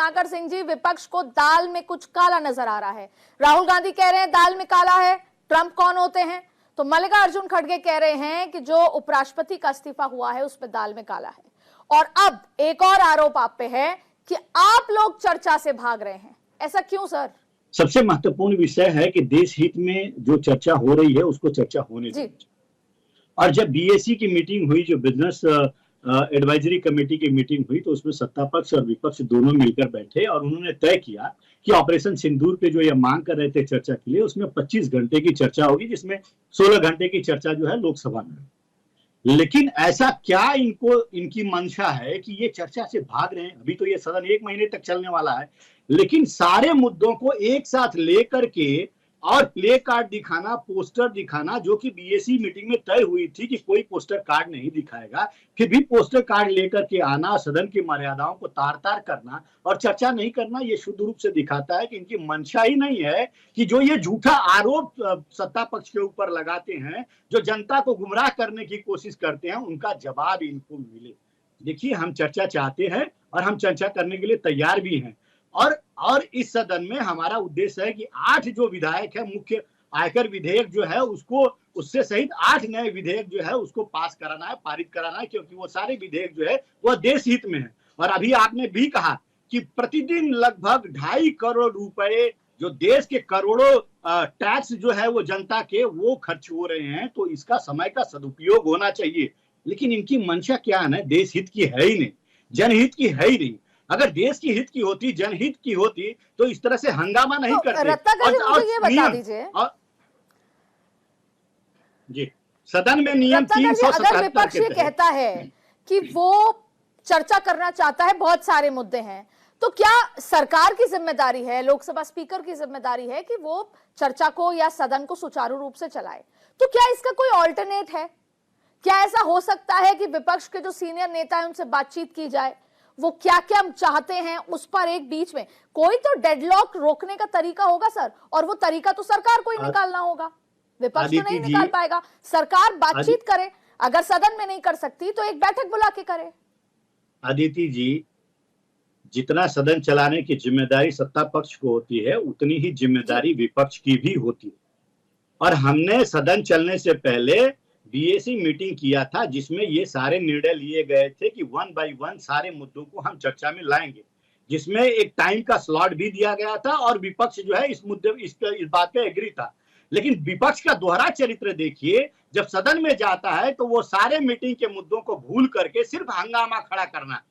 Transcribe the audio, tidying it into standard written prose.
रत्नाकर सिंह जी, विपक्ष को दाल में कुछ काला नजर आ रहा है। राहुल गांधी कह रहे हैं दाल में काला है, ट्रंप कौन होते हैं? तो मल्लिकार्जुन खड़गे कह रहे हैं कि जो उपराष्ट्रपति का इस्तीफा हुआ है उसमें दाल में काला है। और अब एक और आरोप आप पे है कि आप लोग चर्चा से भाग रहे हैं। ऐसा क्यों सर? सबसे महत्वपूर्ण विषय है कि देश हित में जो चर्चा हो रही है उसको चर्चा होने दीजिए। और जब बीएसी की मीटिंग हुई, जो बिजनेस एडवाइजरी कमेटी की मीटिंग हुई, तो उसमें सत्ता पक्ष और विपक्ष दोनों मिलकर बैठे और उन्होंने तय किया कि ऑपरेशन सिंदूर पे जो ये मांग कर रहे थे चर्चा के लिए, उसमें 25 घंटे की चर्चा होगी, जिसमें 16 घंटे की चर्चा जो है लोकसभा में। लेकिन ऐसा क्या इनकी मंशा है कि ये चर्चा से भाग रहे हैं? अभी तो ये सदन 1 महीने तक चलने वाला है, लेकिन सारे मुद्दों को एक साथ लेकर के और प्ले कार्ड दिखाना, पोस्टर दिखाना, जो कि बीएसी मीटिंग में तय हुई थी कि कोई पोस्टर कार्ड नहीं दिखाएगा, फिर भी पोस्टर कार्ड लेकर के आना, सदन की मर्यादाओं को तार तार करना और चर्चा नहीं करना, ये शुद्ध रूप से दिखाता है कि इनकी मंशा ही नहीं है कि जो ये झूठा आरोप सत्ता पक्ष के ऊपर लगाते हैं, जो जनता को गुमराह करने की कोशिश करते हैं, उनका जवाब इनको मिले। देखिए, हम चर्चा चाहते हैं और हम चर्चा करने के लिए तैयार भी हैं। और इस सदन में हमारा उद्देश्य है कि 8 जो विधायक है, मुख्य आयकर विधेयक जो है उसको, उससे सहित 8 नए विधेयक जो है उसको पास कराना है, पारित कराना है, क्योंकि वो सारे विधेयक जो है वह देश हित में है। और अभी आपने भी कहा कि प्रतिदिन लगभग 2.5 करोड़ रुपए जो देश के करोड़ों टैक्स जो है वो जनता के वो खर्च हो रहे हैं, तो इसका समय का सदुपयोग होना चाहिए। लेकिन इनकी मंशा क्या है ना, देश हित की है ही नहीं, जनहित की है ही नहीं। अगर देश की हित की होती, जनहित की होती, तो इस तरह से हंगामा नहीं करते। मुझे ये बता दीजिए जी, सदन में नियम 377 अगर विपक्ष ये कहता है कि वो चर्चा करना चाहता है, बहुत सारे मुद्दे हैं, तो क्या सरकार की जिम्मेदारी है, लोकसभा स्पीकर की जिम्मेदारी है कि वो चर्चा को या सदन को सुचारू रूप से चलाए? तो क्या इसका कोई ऑल्टरनेट है? क्या ऐसा हो सकता है कि विपक्ष के जो सीनियर नेता है उनसे बातचीत की जाए, वो क्या क्या चाहते हैं उस पर एक बीच में कोई तो डेडलॉक रोकने का तरीका होगा सर, और वो तरीका तो सरकार को ही निकालना होगा, विपक्ष तो नहीं निकाल पाएगा। सरकार बातचीत करे, अगर सदन में नहीं कर सकती तो एक बैठक बुला के करे। अदिति जी, जितना सदन चलाने की जिम्मेदारी सत्ता पक्ष को होती है, उतनी ही जिम्मेदारी विपक्ष की भी होती है। और हमने सदन चलने से पहले बीएसी मीटिंग किया था, जिसमें ये सारे निर्णय लिए गए थे कि 1 बाय 1 सारे मुद्दों को हम चर्चा में लाएंगे, जिसमें एक टाइम का स्लॉट भी दिया गया था और विपक्ष जो है इस बात पे एग्री था। लेकिन विपक्ष का दोहरा चरित्र देखिए, जब सदन में जाता है तो वो सारे मीटिंग के मुद्दों को भूल करके सिर्फ हंगामा खड़ा करना,